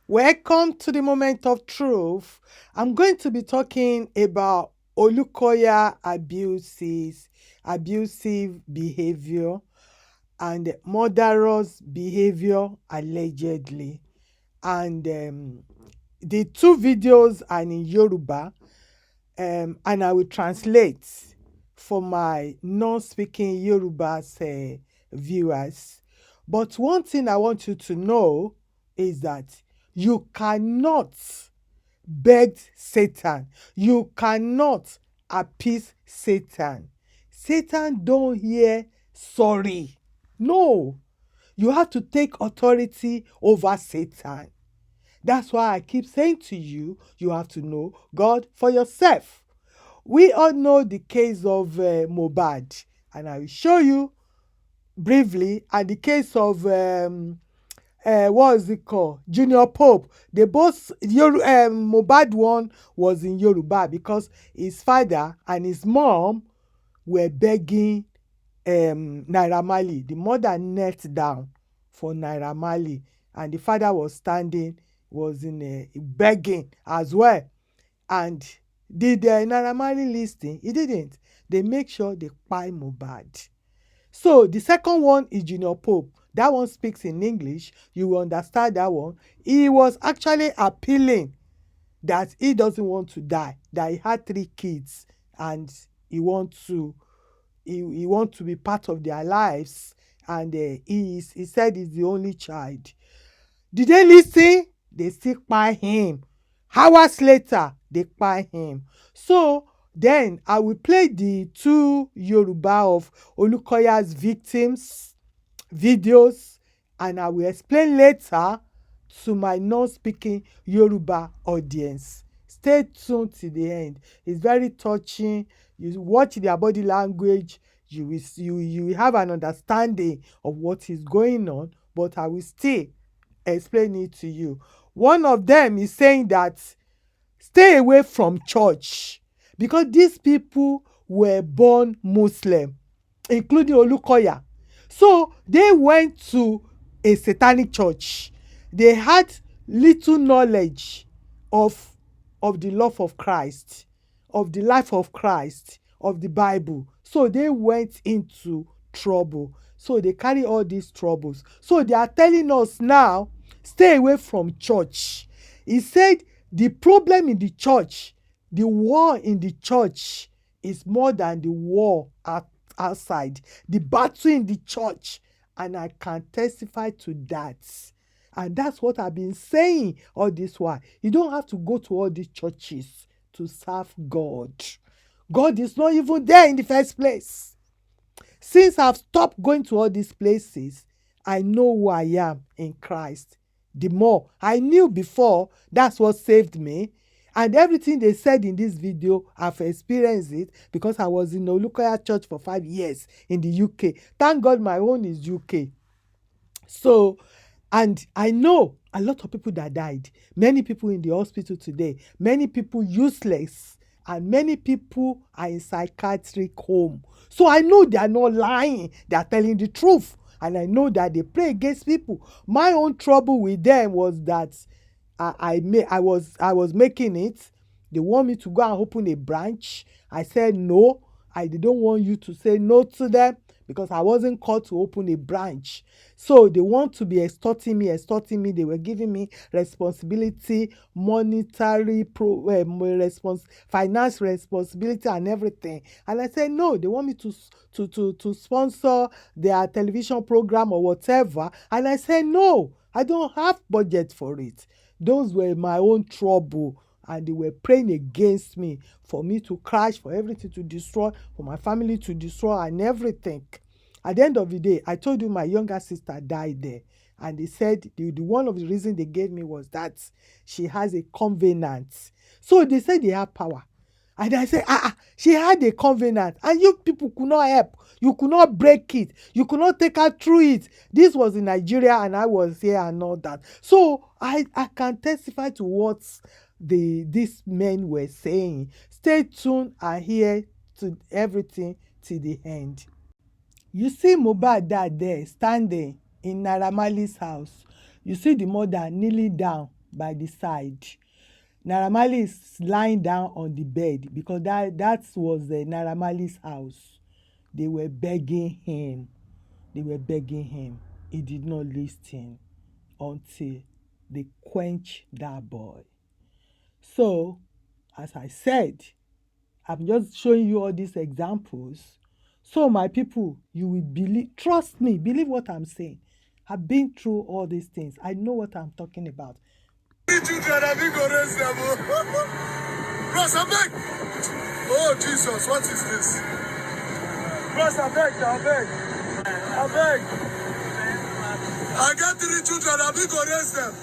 Welcome to the moment of truth. I'm going to be talking about Olukoya abusive behavior, and murderous behavior allegedly. And the two videos are in Yoruba, and I will translate for my non-speaking Yoruba's viewers. But one thing I want you to know is that you cannot beg Satan. You cannot appease Satan. Satan don't hear sorry. No, you have to take authority over Satan. That's why I keep saying to you, you have to know God for yourself. We all know the case of Mohbad, and I will show you briefly, and the case of what is it called? Junior Pope. They both Mohbad one was in Yoruba because his father and his mom were begging Naira Marley. The mother knelt down for Naira Marley, and the father was standing, was in begging as well. And did Naira Marley listen? He didn't. They make sure they kpai Mohbad. So the second one is Junior Pope. That one speaks in English. You will understand that one. He was actually appealing that he doesn't want to die, that he had 3 kids and he wants to be part of their lives, and he said he's the only child. Did they listen? They still kpai him. Hours later, they kpai him. So then I will play the 2 Yoruba of Olukoya's victims videos, and I will explain later to my non-speaking Yoruba audience. Stay tuned till the end. It's very touching. You watch their body language, you will have an understanding of what is going on, but I will still explain it to you. One of them is saying that stay away from church because these people were born Muslim, including Olukoya. So they went to a satanic church. They had little knowledge of the love of Christ, of the life of Christ, of the Bible. So they went into trouble. So they carry all these troubles. So they are telling us now, stay away from church. He said the problem in the church, the war in the church is more than the war outside, the battle in the church, and I can testify to that. And that's what I've been saying all this while. You don't have to go to all these churches to serve God. God is not even there in the first place. Since I've stopped going to all these places, I know who I am in Christ. The more I knew before, that's what saved me. And everything they said in this video, I've experienced it because I was in Olukoya church for 5 years in the UK. Thank God my own is UK. So, and I know a lot of people that died. Many people in the hospital today. Many people useless. And many people are in psychiatric home. So I know they are not lying. They are telling the truth. And I know that they pray against people. My own trouble with them was that I was making it. They want me to go and open a branch. I said no. I didn't want you to say no to them because I wasn't called to open a branch. So they want to be extorting me. They were giving me responsibility, monetary, finance responsibility and everything. And I said, no, they want me to sponsor their television program or whatever. And I said, no, I don't have budget for it. Those were my own trouble. And they were praying against me for me to crash, for everything to destroy, for my family to destroy and everything. At the end of the day, I told you my younger sister died there. And they said the one of the reasons they gave me was that she has a covenant. So they said they have power. And I said, she had a covenant and you people could not help. You could not break it. You could not take her through it. This was in Nigeria and I was here and all that. So I can testify to what these men were saying. Stay tuned and hear to everything till the end. You see Mohbad dad there standing in Naira Marley's house. You see the mother kneeling down by the side. Naira Marley is lying down on the bed because that was Naira Marley's house. They were begging him. He did not listen until they quenched that boy. So, as I said, I'm just showing you all these examples. So, my people, you will believe, trust me, believe what I'm saying. I've been through all these things. I know what I'm talking about. Oh, Jesus, what is this? Bros, I beg. I got 3 children, I beg go raise them.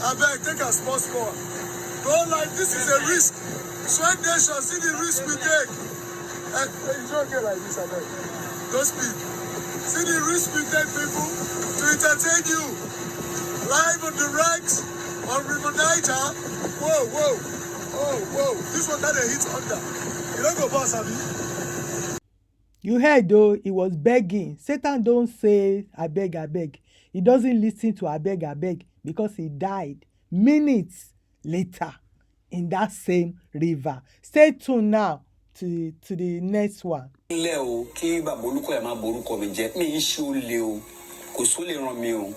I beg, take a small score. Don't like, this is a risk. Sweat nation, see the risk we take. It's okay like this, I beg. Don't speak. See the risk we take, people, to entertain you. Live on direct on River Niger. Whoa. This one that they hit under. You don't go pass, Abi. You heard though, he was begging. Satan don't say, I beg. He doesn't listen to I beg because he died minutes later in that same river. Stay tuned now to the next one. Ilé o, kí bàbá Olukoya má borúkọ mi jẹ́, mi ń ṣe olè o, kò sólè ràn mí o,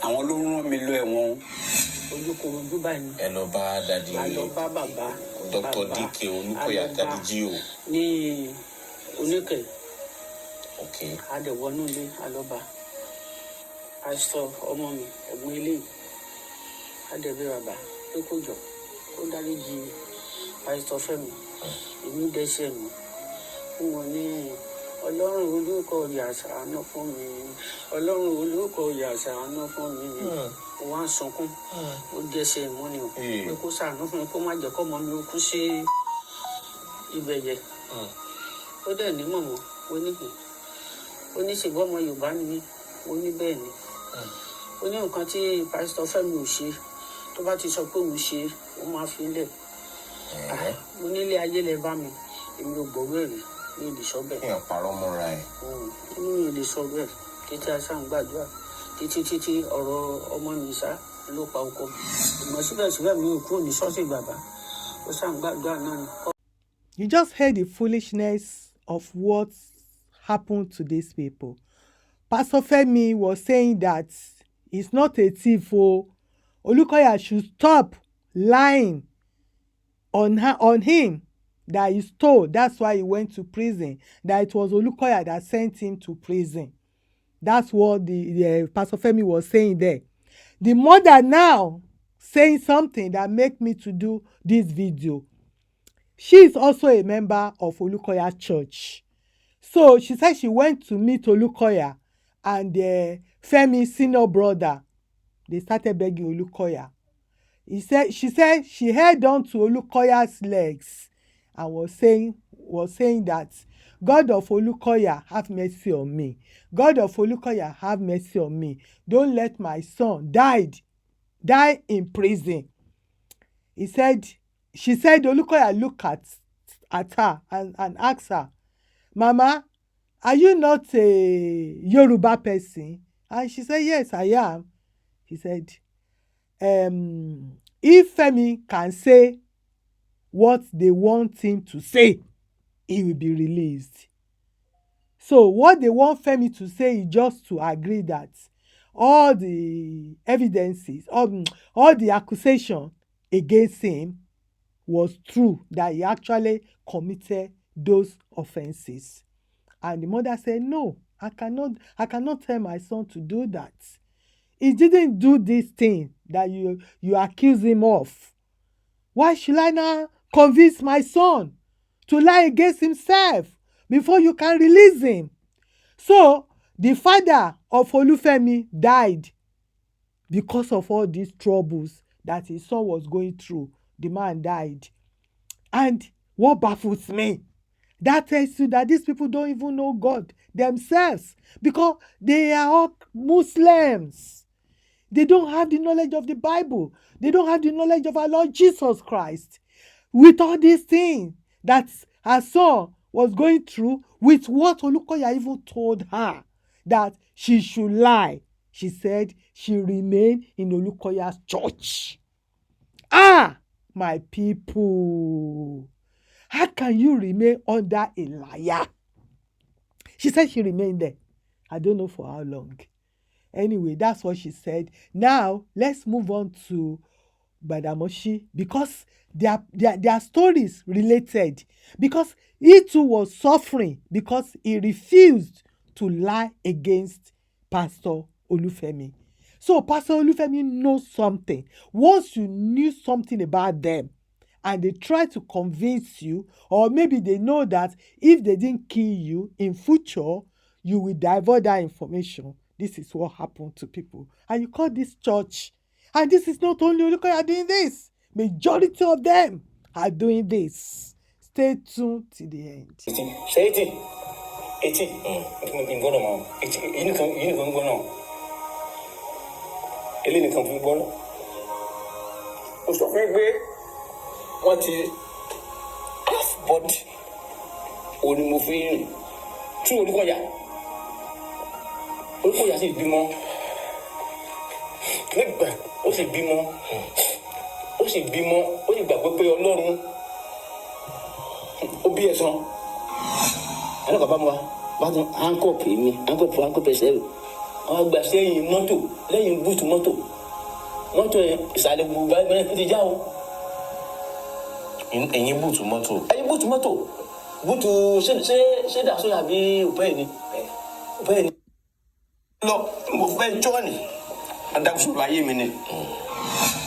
àwọn ló rán mi lọ ẹ̀wọ̀n. Ojúkòròjú báyìí. Ẹ lọ bá dadi A lọ bá bàbá. Dr. DK Olukoya dadi jí o. Ní Oníkẹ̀. Okay. A dẹ̀ wọnú ilé, a lọ bá. Pásítọ̀ ọmọ mi, ẹ̀gbọ́n ilé. A dẹ̀ bí bàbá pé kó jọ, kó dáríjì Pásítọ̀ Fẹ́mi. Èmi dẹ́ṣẹ̀ mi. Fún wọn ní Ọlọ́run Olúkoya ṣàánú fún mi. Ọlọ́run Olúkoya ṣàánú fún mi. Wọ́n á sunkún. Ó dẹ́ṣẹ̀ mọ́ ni o. Pé kó ṣàánú fún mi, kó má jẹ́ kọ́mọ mi ó kú sí ibẹ̀ yẹn. Ó dẹ̀ ní mọ̀mọ́, ó ní kì. Ó ní ṣègbọ́n ọmọ Yorùbá ni mí, ó ní bẹ́ẹ̀ ni. Ó ní nǹkan tí Pásítọ̀ Fẹ́mi ò ṣe, tó bá ti sọ pé òun ṣe, ó máa fi lẹ̀. Mo nílé ayé lẹ bá mi, èmi ò gbọ́ wẹ̀rì ní ìlú sọ́bẹ̀. Kí n parọ́ mọ́ra ẹ̀. Inú mi ò lè sọ bẹ́ẹ̀, títí aṣá ń gbàdúrà, títí ọ̀rọ̀ ọmọ mi sá ló pa ọkọ. Ìmọ̀ síbẹ̀síbẹ̀ mi ò kúrò ní ṣọ́ọ̀ṣì bàbá, ó ṣá ń gbàdúrà náà ni. You just heard the foolishness of what happened to these people. Pastor Femi was saying that he's not a thief. Olukoya should stop lying on him that he stole. That's why he went to prison. That it was Olukoya that sent him to prison. That's what the Pastor Femi was saying there. The mother now saying something that make me to do this video. She is also a member of Olukoya Church. So she said she went to meet Olukoya and Femi's senior brother. They started begging Olukoya. She said she held on to Olukoya's legs and was saying that God of Olukoya, have mercy on me. God of Olukoya, have mercy on me. Don't let my son die in prison. She said Olukoya looked at her and asked her, Mama, are you not a Yoruba person? And she said, yes, I am. He said, if Femi can say what they want him to say, he will be released. So what they want Femi to say is just to agree that all the evidences, all the accusation against him was true, that he actually committed those offenses. And the mother said, no, I cannot tell my son to do that. He didn't do this thing that you accuse him of. Why should I now convince my son to lie against himself before you can release him? So the father of Olufemi died because of all these troubles that his son was going through. The man died. And what baffles me, that tells you that these people don't even know God themselves, because they are all Muslims. They don't have the knowledge of the Bible. They don't have the knowledge of our Lord Jesus Christ. With all these things that her son was going through, with what Olukoya even told her, that she should lie. she said she remained in Olukoya's church. My people, how can you remain under a liar? She said she remained there. I don't know for how long. Anyway, that's what she said. Now, let's move on to Badamoshi, because their stories related, because he too was suffering because he refused to lie against Pastor Olufemi. So Pastor Olufemi knows something. Once you knew something about them and they try to convince you, or maybe they know that if they didn't kill you in future, you will divulge that information. This is what happened to people. And you call this church. And this is not only Olukoya doing this. Majority of them are doing this. Stay tuned till the end. Ṣé 80 ìgbọ́dọ̀ mọ́ yìí nìkan gbọ́ náà eléyìí nìkan fún gbọ́ náà. Mo sọ fún pé wọ́n ti half body òní mo fi rìn tí Olúkọ̀yà sì bímọ nígbà ó sì bímọ ó sì gbàgbé pé Ọlọ́run ó bí ẹ̀san ẹnì kan bá mu wa bá tún handcuff mi handcuff ẹsẹ̀ rẹ̀ wọ́n gbà sẹ́yìn mọ́tò lẹ́yìn búùtù mọ́tò yẹn ìsàlẹ̀ gbogbo ẹgbẹ́ ti já o. ẹ̀yin búùtù mọ́tò búùtù ṣé dàsóyà bí òpẹ́ yìí ni lọ mo fẹ́ jọ́ọ̀nì adágúsọ̀rọ̀ ayé mi ni.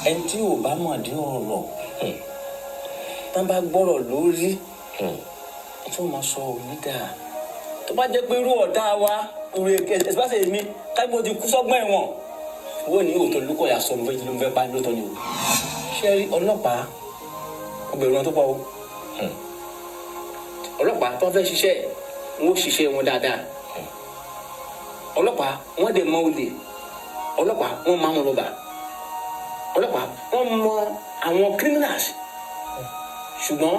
ẹni tí ò bá mọ̀ dín ọ̀rọ̀ tá bá gbọ́rọ̀ lórí tí wọ́n máa sọ òní dáa tó bá jẹ́ pé irú ọ̀tá wa òrè ẹ̀sìpáṣẹ̀ mi kágbó ti kú sọ́gbọ́n ẹ̀wọ̀n wọ́n ní òótọ́ Olúkọ̀yà sọ ló ń fẹ́ pa lóòótọ́ ni o. ṣé rí ọlọ́pàá ọgbẹ̀rún wọn tó pa o ọlọ́pàá tó fẹ́ ṣiṣẹ́ wọn ó ṣiṣẹ́ wọn dáadáa ọlọ́pàá wọ́n dẹ̀ mọ olè ọlọ́pàá wọ́n máa ń rọ̀bà ọlọ́pàá wọ́n mọ àwọn criminals ṣùgbọ́n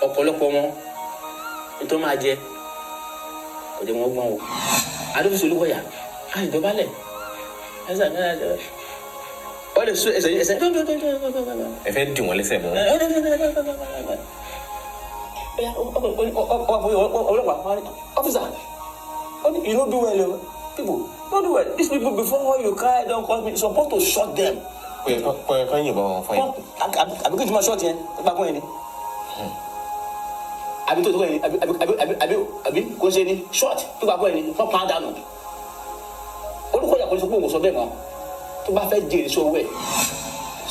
ọ̀pọ̀lọpọ̀ wọn nítorí máa jẹ ọ̀dẹ̀ wọn gbọ́n o adófíìsì Olúkọ̀yà àìjọbalẹ̀ ẹsẹ̀ ọ lè so ẹsẹ̀ ẹ fẹ́ dì wọ́n lẹ́sẹ̀ mọ́. ọlọ́pàá officer you no do well people no do well these people before you carry them cause me you suppose to shot them. kọ́ ẹ̀ kọ́ yìnbọn wọn fún yín. àbí kí n ti máa shot yẹn nípa fún yẹn ni àbí tó tó yẹn ni àbí kò ṣe ni short nípa fún yẹn ni wọ́n pa á dànù Olúkọ̀yà kò ní sọ pé òun sọ bẹ́ẹ̀ mọ́ tó bá fẹ́ jèrè sí owó ẹ̀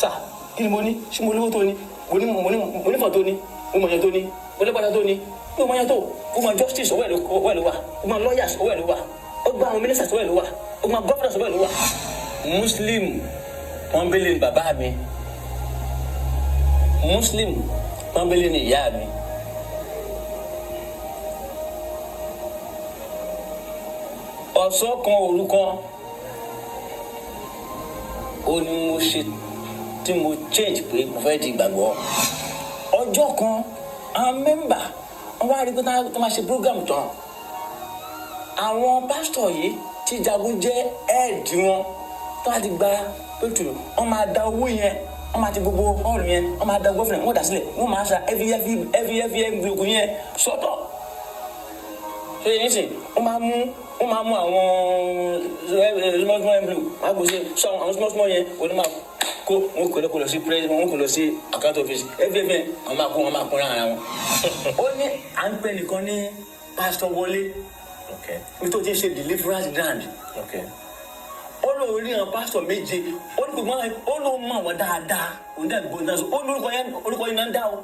sà kí ni mo ní ṣé mo lówó tó ní mo ní fọ̀ tó ní mo mọ̀ yẹn tó ní mo lẹ́gbàdá tó ní mo mọ̀ yẹn tó mo mọ̀ justice owó ẹ̀ ló wà mo mọ̀ lawyers owó ẹ̀ ló wà ó gba àwọn ministers owó ẹ̀ ló wà ó gba governors owó ẹ̀ ló wà. Muslim pọ́nbélé ni bàbá mi Muslim pọ́nbélé ni ìyá mi. ọ̀sán kan òru kan ó ní mo ṣe tí mo change pé mo fẹ́ di ìgbàgbọ́ ọjọ́ kan àwọn mẹ́mbà wọ́n wá rí pé tó máa ṣe program tán àwọn pásítọ̀ yìí tí jagun jẹ́ ẹ̀ẹ́dì wọn tó wá ti gba pétù wọ́n máa da owó yẹn wọ́n máa ti gbogbo hall yẹn wọ́n máa da owó fún ẹ̀ wọ́n dà sílẹ̀ wọ́n máa sa every envelope yẹn sọ́tọ̀ ṣé yẹn sìn wọ́n máa mú àwọn small envelope máa gbé sí sọ àwọn small yẹn wọ́n máa kó wọn kò lọ sí president wọn kò lọ sí account office every wọn máa kó ra ara wọn. ó ní à ń pè nìkan ní pásítọ̀ Wọlé mi tó ti ṣe deliverance grand ó lóun rí àwọn pásítọ̀ méje ó ní gbogbo ó lóun mọ̀ wọ́n dáadáa òun dẹ̀ gbogbo náà ó ní orúkọ yẹn náà dá o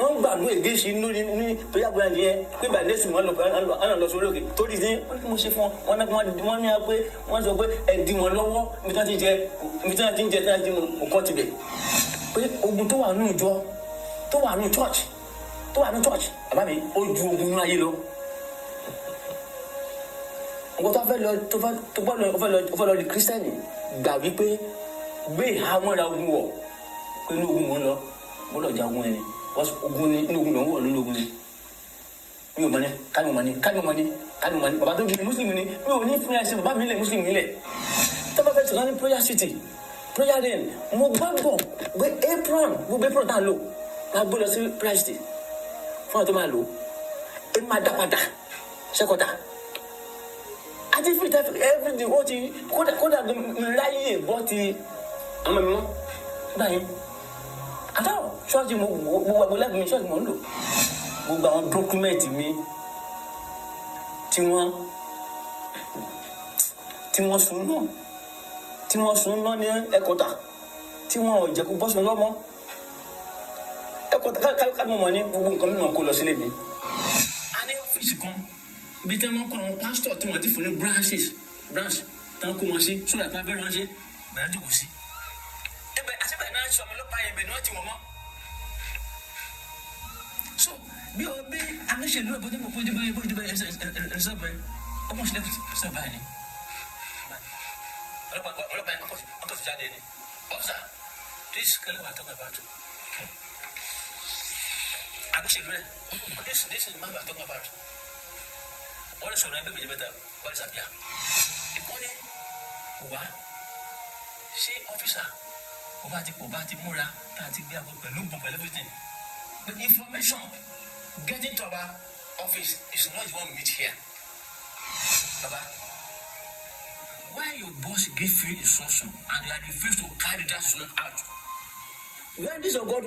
wọ́n gbàdúrà ègéṣì lórí ní tóyà gbọ́dọ̀ yẹn pé bàdé sùn wọn lọ sórí òkè torí ní wọ́n ní mo ṣe fún wọn náà wọ́n ní pé wọ́n sọ pé ẹ̀dín wọn lọ́wọ́ ibi tí wọ́n ti ń jẹ tí wọ́n ti mú kọ́ tibẹ̀ pé ogun tó wà nínú ìjọ tó wà nínú church bàbá mi ó ju ogun nínú ayé lọ nǹkan tó fẹ́ lọ di kírísítẹ́nì gbà wípé gbé ìhámọ́ra ogun wọ̀ pé ní ogun mọ́ lọ bọ́lọ̀ ja ogun ẹni ogun ni inú ogun lòún wọ̀ nínú ogun ni mi ò mọ̀ ní kámi mọ̀ ní àti mọ̀ ní bàbá tó bí muslim ni mi ò ní fún ẹsẹ̀ bàbá mi lẹ̀ muslim nílẹ̀ tó bá fẹ́ sọ̀rọ̀ ní prayer city prayer den mo gbọ́dọ̀ gbé apron gbogbo apron tá a lò máa gbé lọ sí prayer city fún àwọn tó máa lò ó máa dá padà ṣẹ́kọ̀tà àti fìtẹ́ everything ó ti kódà láyé bọ́ ti àwọn ẹ̀mí mọ́ báyìí àtàwọn ṣọ́ọ̀ṣì mo gbogbo lẹ́gbẹ̀ẹ́ mi ṣọ́ọ̀ṣì mo ń lò gbogbo àwọn dọ́kúmẹ̀ntì mi tí wọ́n sun náà ní ẹ̀kọ́tà tí wọ́n ò jẹ́ kó bọ́ sun lọ́mọ ẹ̀kọ́tà ká mọ̀ ní gbogbo nǹkan mímọ̀ kó lọ sílé mi. a ní ọ́fíìsì kan bí tẹ́ wọ́n kọ́ àwọn pásítọ̀ tí wọ́n ti fún ní branch tán kó wọn sí sódà tí wọ́n fẹ́ ránṣẹ́ bẹ̀rẹ̀ jòkó sí. ẹbẹ̀ àti bẹ̀rẹ̀ náà sọ̀rọ̀ lọ́pàá yẹn bẹ̀ ni wọ́n ti wọ́n mọ́. so bí aláṣẹlú ẹ̀ bọ́dé bọ́dé ẹ̀sẹ̀ bẹ́ẹ̀ ọmọ sílẹ̀ sọ̀ báyìí ni ọlọ́pàá yẹn ọkọ̀ sí jáde ni ọ̀sà this kẹ́lẹ́ wà talking about aláṣẹlú ẹ̀ this is man we are talking about wọ́n lè sọ̀rọ̀ ẹgbẹ́ méjì mẹ́ta wọ́n lè sàbíà ìkọ́ni wà ṣé ọ́fíìsà ọba ti múra tá a ti gbé àgọ́ pẹ̀lú gbọ̀n pẹ̀lú everything but information getting to our office is not the one we meet here. Baba, why your boss give you instruction and you are refused to carry that instruction out? When this of God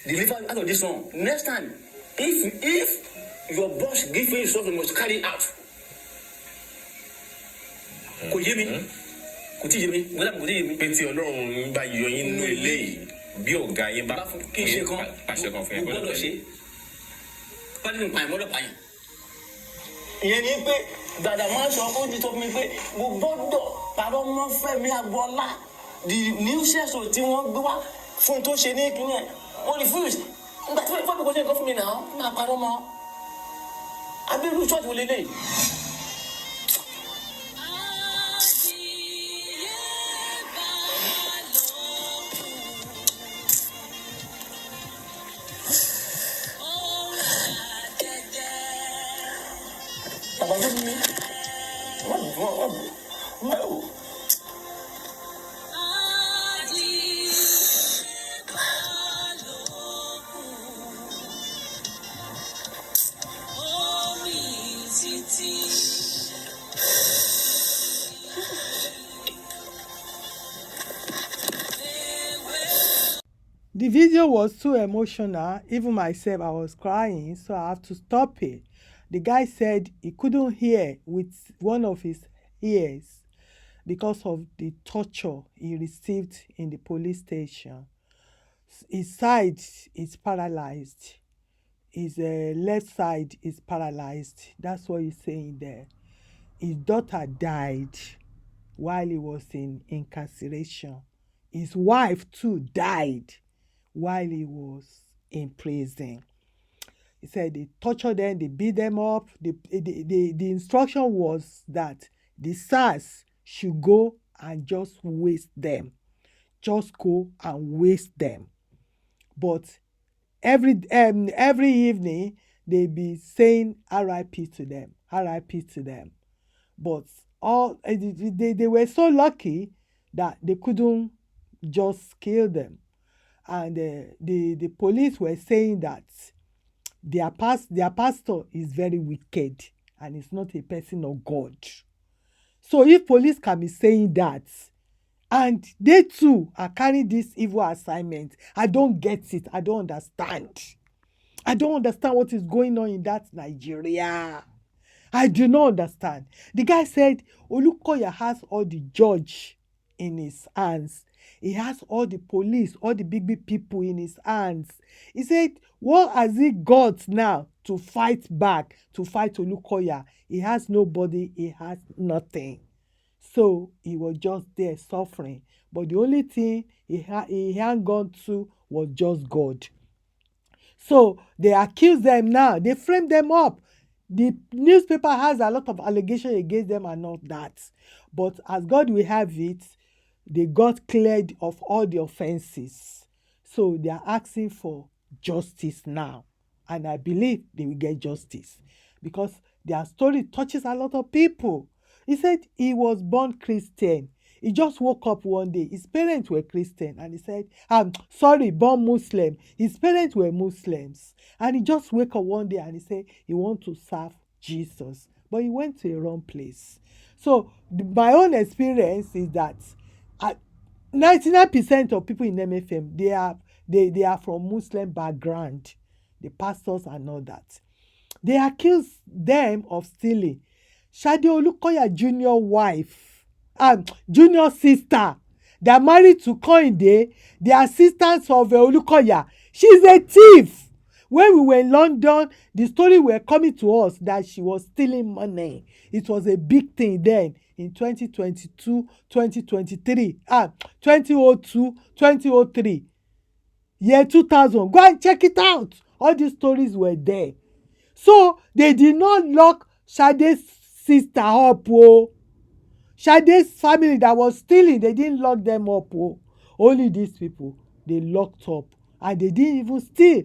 deliver out of this one, next time, if your boss give you instruction, you must carry it out. Kò yé mi, kò tí yé mi, mo dábò kò tí yé mi. pé tí Ọlọ́run ń bá yọ yín nínú eléyìí bí ọ̀gá yín bá kí n ṣe kan pàṣẹ kan fún yín gbọ́dọ̀ ṣe pálí nípa ìmọ́dọ̀ pààyàn. ìyẹn ni pé dàdà máa ń sọ ó ti sọ fún mi pé mo gbọ́dọ̀ parọ́ mọ́ Fẹ́mi Agboola the new sẹ́sọ̀ tí wọ́n gbé wá fún tó ṣe ní ìpínlẹ̀ wọ́n refuse nígbà tí wọ́n fi kó ṣe nǹkan fún mi náà máa parọ́ mọ́ abẹ́rú ṣọ́ọ̀tì wọlé lẹ́yìn. The video was too emotional. Even myself, I was crying, so I have to stop it. The guy said he couldn't hear with one of his ears because of the torture he received in the police station. His side is paralyzed. His left side is paralyzed. That's what he's saying there. His daughter died while he was in incarceration. His wife too died while he was in prison. He said they tortured them, they beat them up. The instruction was that the Sars should go and just waste them. Just go and waste them. But every evening, they be saying RIP to them, RIP to them. But they were so lucky that they couldn't just kill them. And the police were saying that their pastor is very wicked and is not a person of God. So if police can be saying that, and they too are carrying this evil assignment, I don't get it. I don't understand. I don't understand what is going on in that Nigeria. I do not understand. The guy said Olukoya has all the judge in his hands. He has all the police, all the big people in his hands. He said, what has he got now to fight back, to fight Olukoya? He has nobody, he has nothing. So he was just there suffering. But the only thing he hadn't gone to was just God. So they accuse them now. They frame them up. The newspaper has a lot of allegations against them and all that. But as God will have it, they got cleared of all the offenses. So they are asking for justice now. And I believe they will get justice. Because Their story touches a lot of people. He said he was born Christian. He just woke up one day. His parents were Christian, and he said, sorry, born Muslim. His parents were Muslims. And he just wake up one day and he said he want to serve Jesus. But he went to a wrong place. So my own experience is that 99% of people in MFM, they are from Muslim background, the pastors and all that. They accuse them of stealing. Shade Olukoya junior wife, junior sister that married to Koinde, the assistant of Olukoya, she's a thief. When we were in London, the story were coming to us that she was stealing money. It was a big thing then in 2022, 2023, 2002, 2003, year 2000. Go and check it out. All these stories were there. So they did not lock Sade's sister up. Oh. Sade's family that was stealing, they didn't lock them up. Oh. Only these people, they locked up. And they didn't even steal.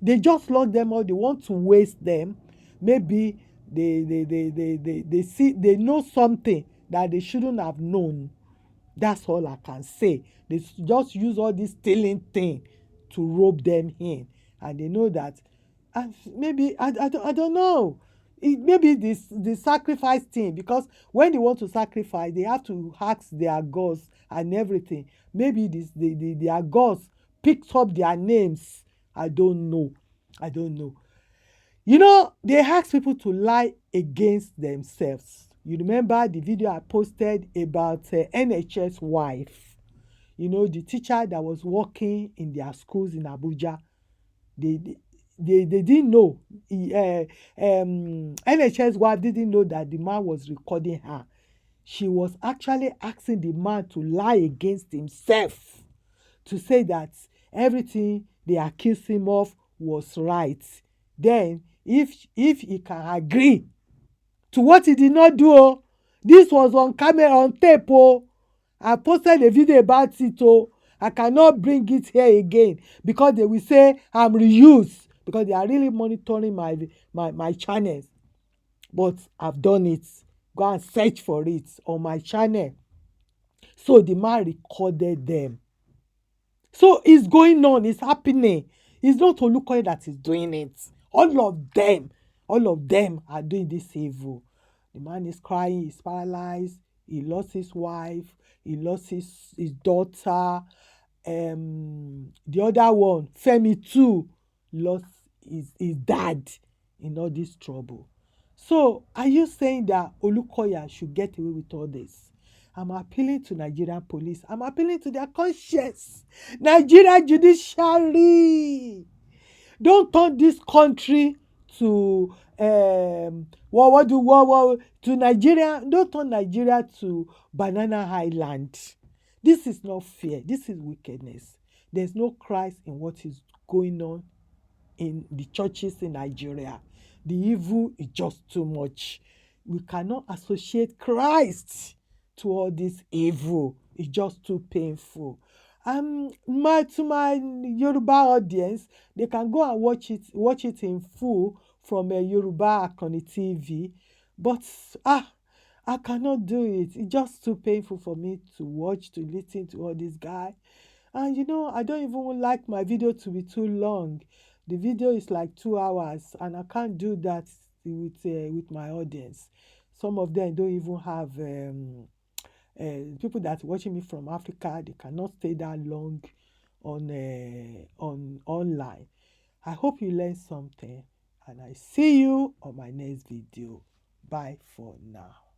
They just lock them up. They want to waste them. Maybe they see, they know something that they shouldn't have known. That's all I can say. They just use all this stealing thing to rope them in. And they know that, and maybe, I don't know. Maybe the sacrifice thing, because when they want to sacrifice, they have to ask their gods and everything. Maybe their gods picked up their names. I don't know. You know, they ask people to lie against themselves. You remember the video I posted about NHS wife. You know, the teacher that was working in their schools in Abuja. They didn't know. NHS wife didn't know that the man was recording her. She was actually asking the man to lie against himself, to say that everything they accused him of was right. Then, if he can agree to what he did not do, oh, this was on camera, on tape. Oh, I posted a video about it. Oh, I cannot bring it here again because they will say I'm reused, because they are really monitoring my channels. But I've done it. Go and search for it on my channel. So the man recorded them. So it's going on, it's happening. It's not Olukoya that is doing it. All of them are doing this evil. The man is crying, he's paralyzed, he lost his wife, he lost his daughter. The other one, Femi too, lost his dad in all this trouble. So are you saying that Olukoya should get away with all this? I'm appealing to Nigerian police. I'm appealing to their conscience. Nigeria judiciary. Don't turn this country to to Nigeria. Don't turn Nigeria to Banana Island. This is not fair. This is wickedness. There's no Christ in what is going on in the churches in Nigeria. The evil is just too much. We cannot associate Christ to all this evil. It's just too painful. To my Yoruba audience, they can go and watch it in full from a Yoruba Akoni TV. But I cannot do it. It's just too painful for me to watch, to listen to all this guy. And you know, I don't even like my video to be too long. The video is like 2 hours, and I can't do that with my audience. Some of them don't even have people that watching me from Africa. They cannot stay that long on online. I hope you learned something, and I see you on my next video. Bye for now.